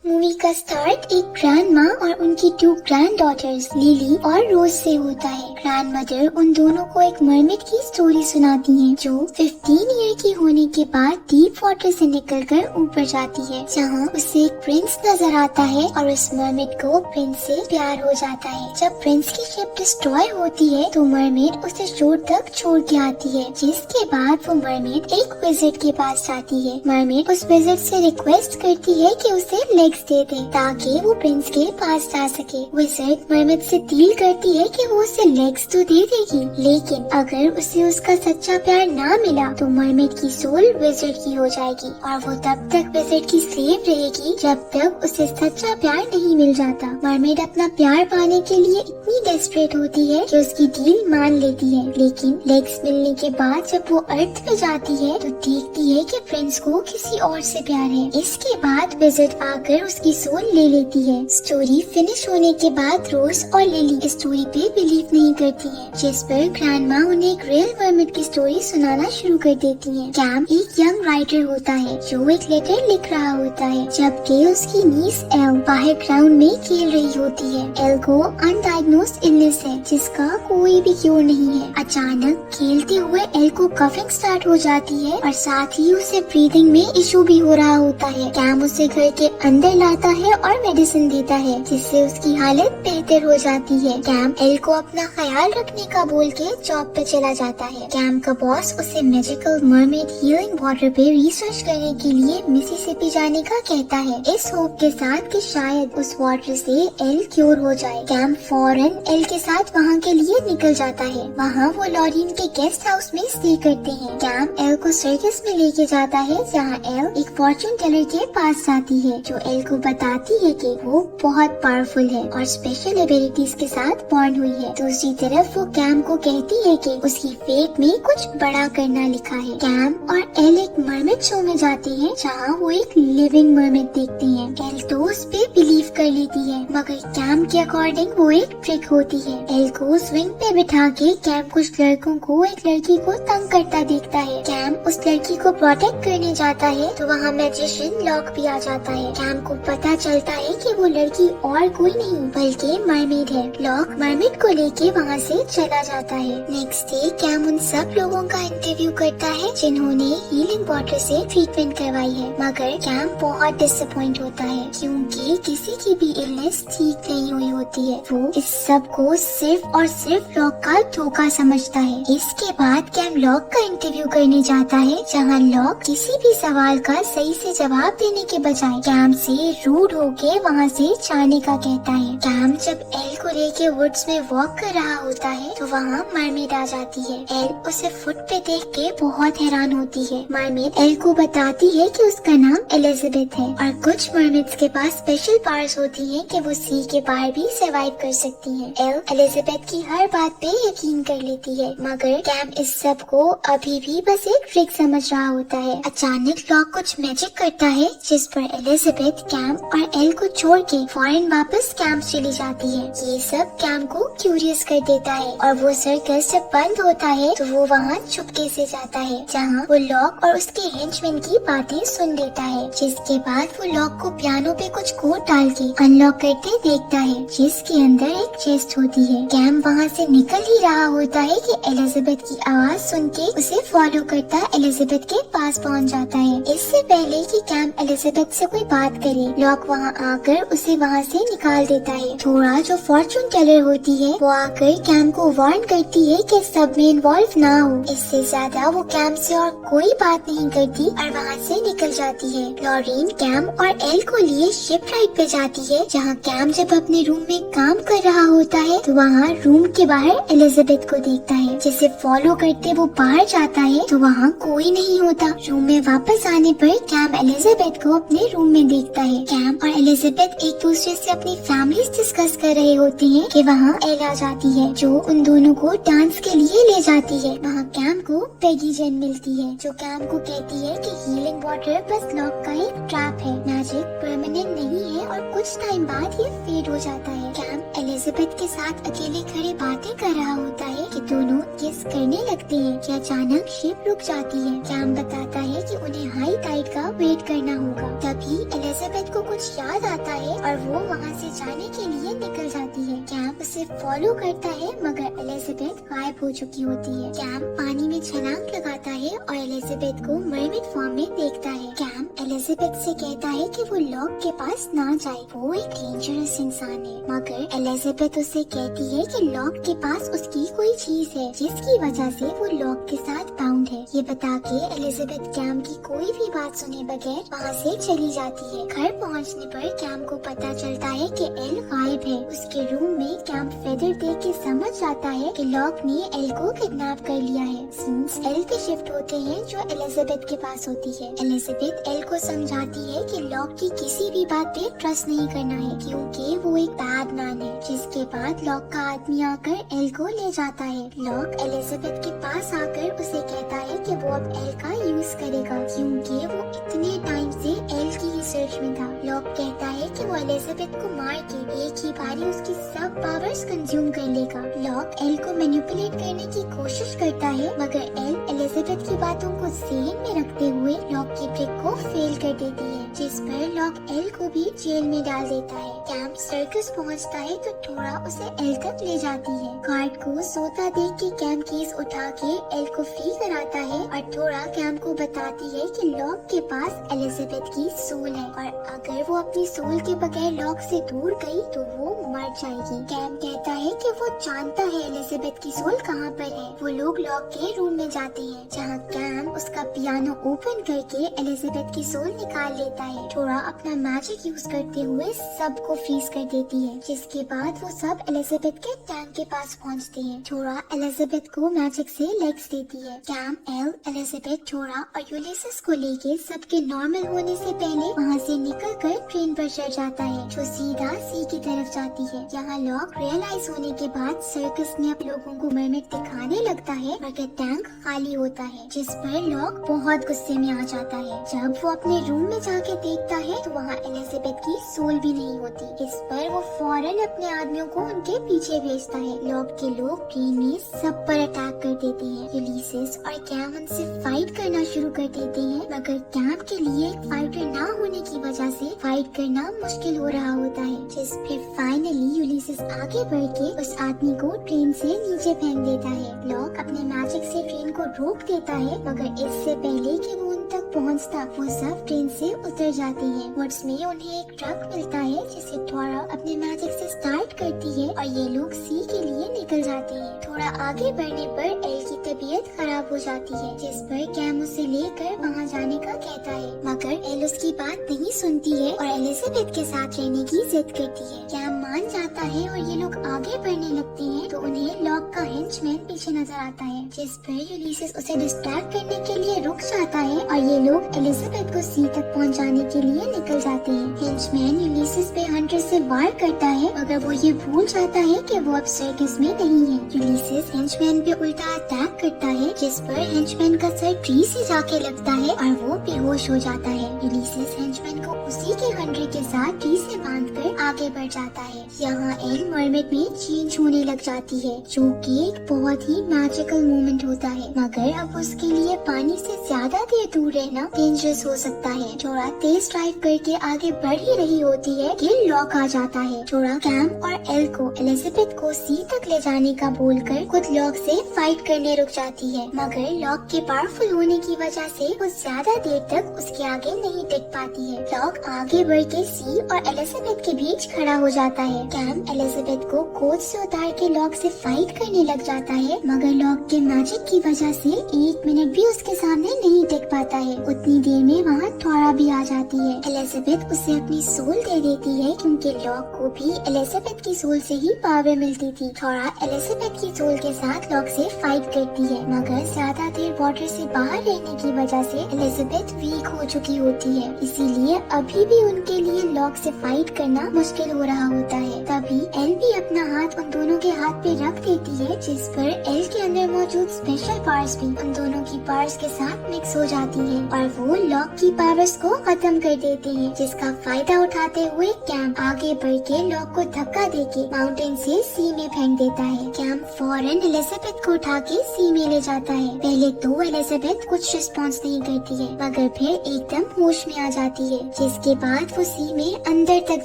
Movie का start एक grand माँ और उनकी 2 ग्रैंड डॉटर्स लिली और रोज से होता है। ग्रैंड मदर उन दोनों को एक मरमेड की स्टोरी सुनाती हैं, जो 15 ईयर की होने के बाद डीप वाटर से निकलकर ऊपर जाती है, जहाँ उसे एक प्रिंस नजर आता है और उस मरमेड को प्रिंस से प्यार हो जाता है। जब प्रिंस की शिप डिस्ट्रॉय होती है तो मरमेड उसे शोर तक छोड़ के आती है, जिसके बाद वो मरमेड एक विजिट के पास जाती है। मरमेड उस विजिट से रिक्वेस्ट करती है कि उसे लेग्स दे दे ताकि वो प्रिंस के पास जा सके। विजिट मरमेड से डील करती है कि वो उसे लेग्स तो दे देगी, लेकिन अगर उसे उसका सच्चा प्यार ना मिला तो मरमेड की सोल विजिट की हो जाएगी और वो तब तक विजिट की स्लेव रहेगी जब तक उसे सच्चा प्यार नहीं मिल जाता। मरमेड अपना प्यार पाने के लिए इतनी डेस्परेट होती है कि उसकी डील मान लेती है, लेकिन लेग्स मिलने के बाद जब वो अर्थ पे जाती है तो देखती है कि प्रिंस को किसी और से प्यार है। इसके बाद विजिट आकर उसकी सोल ले लेती है। स्टोरी फिनिश होने के बाद रोज और लिली स्टोरी पे बिलीव नहीं करती है, जिस पर ग्रैंडमा उन्हें एक रियल मरमेड की स्टोरी सुनाना शुरू कर देती है। कैम एक यंग राइटर होता है जो एक लेटर लिख रहा होता है, जबकि उसकी नीस एल बाहर ग्राउंड में खेल रही होती है। एल को अनडायग्नोस्ड इलनेस है जिसका कोई भी क्योर नहीं है। अचानक खेलते हुए एल को कफिंग स्टार्ट हो जाती है और साथ ही उसे ब्रीदिंग में इशू भी हो रहा होता है। कैम उसे घर के अंदर लाता है और मेडिसिन देता है, जिससे उसकी हालत बेहतर हो जाती है। कैम एल को अपना ख्याल रखने का बोल के जॉब पे चला जाता है। कैम का बॉस उसे मैजिकल मरमेड हीलिंग वाटर पे रिसर्च करने के लिए मिसिसिपी जाने का कहता है, इस होप के साथ कि शायद उस वाटर से एल क्योर हो जाए। कैम फौरन एल के साथ वहाँ के लिए निकल जाता है। वहाँ वो लॉरिन के गेस्ट हाउस में स्टे करते हैं। कैम एल को सर्कस में लेके जाता है, जहाँ एल एक फॉर्चून टेलर के पास जाती है, जो एल को बताती है कि वो बहुत पावरफुल है और स्पेशल एबिलिटीज के साथ बॉर्न हुई है। दूसरी तरफ वो कैम को कहती है कि उसकी फेट में कुछ बड़ा करना लिखा है। कैम और एल एक मरमेड शो में जाते हैं, जहाँ वो एक लिविंग मरमेड देखते हैं। एल तो उस पे बिलीव कर लेती है, मगर कैम के अकॉर्डिंग वो एक ट्रिक होती है। एल को स्विंग पे बिठा के कैम कुछ लड़कों को एक लड़की को तंग करता देखता है। कैम उस लड़की को प्रोटेक्ट करने जाता है तो वहाँ मैजिशियन लॉक भी आ जाता है। कैम को पता चलता है कि वो लड़की और कोई नहीं बल्कि मरमेड है। लॉक मरमेड को लेके वहाँ से चला जाता है। नेक्स्ट डे कैम उन सब लोगों का इंटरव्यू करता है जिन्होंने हीलिंग वाटर से ट्रीटमेंट करवाई है, मगर कैम बहुत डिसअपॉइंट होता है क्योंकि किसी की भी इलनेस ठीक नहीं हुई होती है। वो इस सब को सिर्फ और सिर्फ लॉक का धोखा समझता है। इसके बाद कैम लॉक का इंटरव्यू करने जाता है, जहाँ लॉक किसी भी सवाल का सही से जवाब देने के बजाय कैम से रूड होके वहाँ से जाने का कहता है। कैम जब एल को लेके वुड्स में वॉक कर रहा होता है तो वहाँ मरमेड आ जाती है। एल उसे फुट पे देख के बहुत हैरान होती है। मरमेड एल को बताती है कि उसका नाम एलिजाबेथ है और कुछ मरमेड्स के पास स्पेशल पावर्स होती हैं कि वो सी के बाहर भी सर्वाइव कर सकती हैं। एल एलिजाबेथ की हर बात पे यकीन कर लेती है, मगर कैम इस सब को अभी भी बस एक ट्रिक समझ रहा होता है। अचानक लॉक कुछ मैजिक करता है जिस पर एलिजाबेथ कैम और एल को छोड़ के फौरन वापस कैंप चली जाती है। ये सब कैम को क्यूरियस कर देता है और वो सर्कस जब बंद होता है तो वो वहाँ चुपके से जाता है, जहाँ वो लॉक और उसके हेंचमैन की बातें सुन लेता है। जिसके बाद वो लॉक को पियानो पे कुछ कोड डाल के अनलॉक करते देखता है, जिसके अंदर एक चेस्ट होती है। कैम वहाँ से निकल ही रहा होता है कि एलिजाबेथ की आवाज सुन के उसे फॉलो करता एलिजाबेथ के पास पहुँच जाता है। इससे पहले कि कैम एलिजाबेथ से कोई बात करे, लॉक वहाँ आकर उसे वहाँ से निकाल देता है। थोड़ा जो फॉर्चून टेलर होती है वो आकर कैम को वार्न करती है कि सब में इन्वॉल्व ना हो। इससे ज्यादा वो कैम से और कोई बात नहीं करती और वहाँ से निकल जाती है। लॉरीन कैम और एल को लिए शिप राइड पे जाती है, जहाँ कैम जब अपने रूम में काम कर रहा होता है तो वहाँ रूम के बाहर एलिजाबेथ को देखता है, जिसे फॉलो करते वो बाहर जाता है तो वहाँ कोई नहीं होता। रूम में वापस आने पर कैम एलिजाबेथ को अपने रूम में देखता है। कैम और एलिजाबेथ एक दूसरे से अपनी फैमिलीज डिस्कस कर रहे होते हैं कि वहाँ एल आ जाती है, जो उन दोनों को डांस के लिए ले जाती है। वहाँ कैम को पेगी जेन मिलती है, जो कैम को कहती है कि हीलिंग वाटर बस लॉक का एक ट्रैप है, मैजिक परमानेंट नहीं है और कुछ कुछ टाइम बाद ये फेड हो जाता है। कैम एलिजाबेथ के साथ अकेले खड़े बातें कर रहा होता है कि दोनों किस करने लगते हैं कि अचानक शिप रुक जाती है। कैम बताता है कि उन्हें हाई टाइड का वेट करना होगा। तभी एलिजाबेथ को कुछ याद आता है और वो वहाँ से जाने के लिए निकल जाती है। कैम उसे फॉलो करता है मगर एलिजाबेथ गायब हो चुकी होती है। कैम पानी में छलांग लगाता है और एलिजाबेथ को मरमिट फॉर्म में देखता है। कैम एलिजाबेथ से कहता है कि वो लॉक के पास ना जाए, वो एक डेंजरस इंसान है। मगर एलिजाबेथ उससे कहती है कि लॉक के पास उसकी कोई चीज है जिसकी वजह से वो लॉक के साथ बाउंड है। ये बता के एलिजाबेथ कैम की कोई भी बात सुने बगैर वहाँ से चली जाती है। घर पहुँचने पर कैम को पता चलता है कि एल गायब है। उसके रूम में कैम फेदर देख के समझ जाता है कि लॉक ने एल को किडनैप कर लिया है। सीन्स एल पे शिफ्ट होते हैं जो एलिजाबेथ के पास होती है। एलिजाबेथ एल को समझाती है कि लॉक की किसी भी बात पे ट्रस्ट नहीं करना है क्योंकि वो एक बैड मैन है। जिसके बाद लॉक का आदमी आकर एल को ले जाता है। लॉक एलिजाबेथ के पास आकर उसे कहता है कि वो अब एल का यूज करेगा क्योंकि वो इतने टाइम से एल की ही सर्च में था। लॉक कहता है कि वो एलिजाबेथ को मार के एक ही बारी उसकी सब पावर्स कंज्यूम कर लेगा। लॉक एल को मैनिपुलेट करने की कोशिश करता है मगर एल एलिजाबेथ की बातों को ज़हन में रखते हुए लॉक की ट्रिक को फेल कर देती है, जिस पर लॉक एल को भी जेल में डाल देता है। कैम सर्कस पहुंचता है तो थोड़ा उसे एल तक ले जाती है। गार्ड को सोता देख के कैम केस उठा के एल को फ्री कराता है और थोड़ा कैम को बताती है कि लॉक के पास एलिजाबेथ की सोल है और अगर वो अपनी सोल के बगैर लॉक से दूर गई तो वो मर जाएगी। कैम कहता है कि वो जानता है एलिजाबेथ की सोल कहाँ पर है। वो लोग लॉक के रूम में जाते हैं जहाँ कैम उसका पियानो ओपन करके एलिजाबेथ की सोल निकाल लेता है। थोड़ा अपना मैजिक यूज करते हुए सबको फ्रीज कर देती है, जिसके बाद वो सब एलिजाबेथ के टैंक के पास पहुँचते हैं। थोड़ा एलिजाबेथ को मैजिक से लेग्स देती है। कैम एल एलिजाबेथ थोड़ा और यूलिसिस को लेके सबके नॉर्मल होने से पहले वहाँ से निकलकर ट्रेन पर चढ़ जाता है जो सीधा सी की तरफ जाती है। यहाँ लॉक रियलाइज होने के बाद सर्कस में अब लोगों को मरमिट दिखाने लगता है मगर टैंक खाली होता है, जिस पर लॉक बहुत गुस्से में आ जाता है। जब वो अपने रूम में जाके देखता है तो वहाँ एलिजाबेथ की सोल भी नहीं होती। इस पर वो फौरन अपने आदमियों को उनके पीछे भेजता है। लॉक के लोग ट्रेन में सब पर अटैक कर देते हैं। यूलिसिस और कैम उनसे फाइट करना शुरू कर देते हैं मगर कैम के लिए एक फाइटर ना होने की वजह से फाइट करना मुश्किल हो रहा होता है, जिस फिर फाइनली यूलिसिस आगे बढ़ के उस आदमी को ट्रेन से नीचे फेंक देता है। लॉक अपने मैजिक से ट्रेन को रोक देता है मगर इससे पहले कि वो उन तक पहुंचता वो सब ट्रेन से उतर जाते हैं। वुड्स में उन्हें एक ट्रक मिलता है जिसे थोड़ा अपने मैजिक से स्टार्ट करती है और ये लोग सी के लिए निकल जाते हैं। थोड़ा आगे बढ़ने पर एल की तबीयत खराब हो जाती है, जिस पर कैम उसे लेकर वहाँ जाने का कहता है मगर एल उसकी बात नहीं सुनती है और एलिजाबेथ के साथ रहने की जिद करती है। कैम मान जाता है और ये लोग आगे बढ़ने लगते हैं तो उन्हें लॉक का हेंचमैन पीछे नजर आता है, जिस पर यूलिसिस उसे डिस्ट्रैक्ट करने के लिए रुक जाता है और ये लोग एलिजाबेथ को सी तक पहुंचाने के लिए निकल जाते हैं। हेंचमैन यूलिसिस पे हंटर से वार करता है मगर वो ये भूल जाता है कि वो अब सर्कस में नहीं है। यूलिसिस हेंचमैन पे उल्टा अटैक करता है, जिस पर हेंचमैन का सर ट्री से जाके लगता है और वो बेहोश हो जाता है। यूलिसिस हेंचमैन को उसी के हंटर के साथ ट्री से बांधकर आगे बढ़ जाता है। यहाँ एल मरमिट में चेंज होने लग जाती है, जो कि एक बहुत ही मैजिकल मोमेंट होता है मगर अब उसके लिए पानी से ज्यादा देर दूर रहना डेंजरस हो सकता है। थोड़ा तेज ड्राइव करके आगे बढ़ ही रही होती है कि लॉक आ जाता है। थोड़ा कैम और एल को एलिजाबेथ को सी तक ले जाने का बोलकर खुद लॉक से फाइट करने रुक जाती है मगर लॉक के पावरफुल होने की वजह से वो ज्यादा देर तक उसके आगे नहीं टिक पाती है। लॉक आगे बढ़ के सी और एलिजाबेथ के बीच खड़ा हो जाता है। कैम एलिजाबेथ को कोच से उतार के लॉक से फाइट करने लग जाता है मगर लॉक के मैजिक की वजह से 1 मिनट भी उसके सामने नहीं टिक पाता है। उतनी देर में वहाँ थोड़ा भी आ जाती है। एलिजाबेथ उसे अपनी सोल दे देती है क्योंकि लॉक को भी एलिजाबेथ की सोल से ही पावर मिलती थी। थोड़ा एलिजाबेथ की सोल के साथ लॉक से फाइट करती है मगर ज्यादा देर वाटर से बाहर रहने की वजह से एलिजाबेथ वीक हो चुकी होती है, इसीलिए अब अभी भी उनके लिए लॉक से फाइट करना मुश्किल हो रहा होता है। तभी एल भी अपना हाथ उन दोनों के हाथ पे रख देती है, जिस पर एल के अंदर मौजूद स्पेशल पावर्स भी उन दोनों की पावर्स के साथ मिक्स हो जाती है और वो लॉक की पावर्स को खत्म कर देते हैं, जिसका फायदा उठाते हुए कैम आगे बढ़ के लॉक को धक्का देके माउंटेन से सी में फेंक देता है। कैम फौरन एलिजाबेथ को उठा के सी में ले जाता है। पहले तो एलिजाबेथ कुछ रिस्पॉन्स नहीं करती है, मगर फिर एकदम होश में आ जाती है, जिसके बाद वो सी में अंदर तक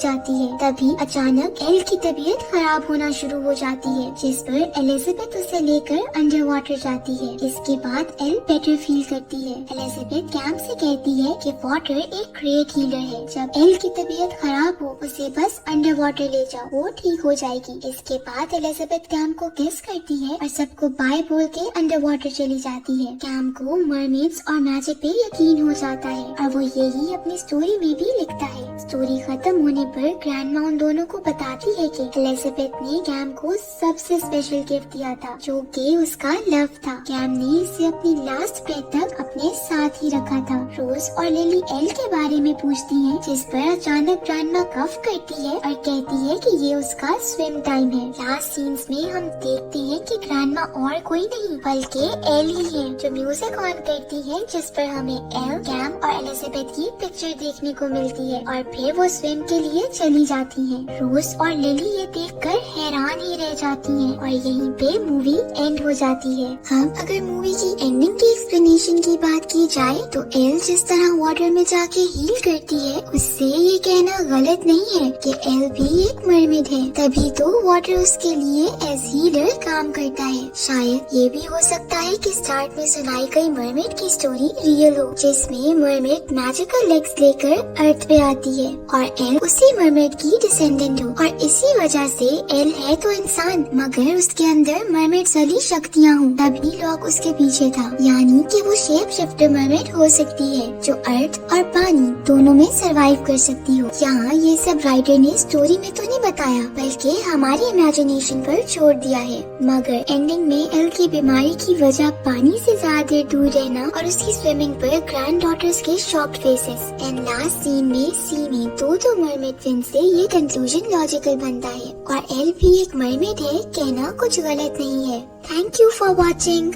जाती है। तभी अचानक एल की तबीयत खराब होना शुरू हो जाती है, जिस पर एलिजाबेथ उसे लेकर अंडर वाटर जाती है। इसके बाद एल बेटर फील करती है। एलिजाबेथ कैम से कहती है कि वाटर एक ग्रेट हीलर है, जब एल की तबीयत खराब हो उसे बस अंडर वाटर ले जाओ, वो ठीक हो जाएगी। इसके बाद एलिजाबेथ कैम को किस करती है और सबको बाय बोल के अंडर वाटर चली जाती है। कैम को मरमेड्स और मैजिक पे यकीन हो जाता है और वो यही अपनी स्टोरी में भी लिखता है। स्टोरी खत्म होने पर ग्रैंडमा उन दोनों को बताती है कि एलिजाबेथ ने कैम को सबसे स्पेशल गिफ्ट दिया था, जो कि उसका लव था। कैम ने इसे अपनी लास्ट ब्रेथ तक अपने साथ ही रखा था। रोज और लिली एल के बारे में पूछती हैं, जिस पर अचानक ग्रैंडमा कफ करती है और कहती है कि ये उसका स्विम टाइम है। लास्ट सीन्स में हम देखते हैं कि ग्रैंडमा और कोई नहीं बल्कि एल ही है, जो म्यूजिक ऑन करती है, जिस पर हमें एल, कैम और एलिजाबेथ की पिक्चर देखने को मिलती है और फिर वो स्विम के लिए चली जाती है। रोज और लिली ये देखकर हैरान ही रह जाती हैं और यहीं पे मूवी एंड हो जाती है। अब अगर मूवी की एंडिंग की एक्सप्लेनेशन की बात की जाए तो एल जिस तरह वाटर में जाके हील करती है, उससे ये कहना गलत नहीं है कि एल भी एक मरमेड है, तभी तो वाटर उसके लिए एज हीलर काम करता है। शायद ये भी हो सकता है कि स्टार्ट में सुनाई गई मरमेड की स्टोरी रियल हो, जिसमें मरमेड मैजिकल लेग्स लेकर अर्थ पे आती है और एल उसी मरमेड की डिसेंडेंट हो, और इसी वजह से एल है तो इंसान मगर उसके अंदर मरमेड वाली शक्तियाँ हों, तभी लॉक उसके पीछे था। यानी कि वो शेप शिफ्टर मरमेड हो सकती है, जो अर्थ और पानी दोनों में सरवाइव कर सकती हो। यहाँ ये सब राइटर ने स्टोरी में तो नहीं बताया, बल्कि हमारी इमेजिनेशन पर छोड़ दिया है। मगर एंडिंग में एल की बीमारी की वजह पानी से ज्यादा देर दूर रहना और उसकी स्विमिंग पर ग्रैंड डॉटर्स के shocked faces and last scene में सी में दो मरमेड ट्विन से ये कंक्लूजन लॉजिकल बनता है और एल भी एक मरमेड है कहना कुछ गलत नहीं है। Thank you for watching.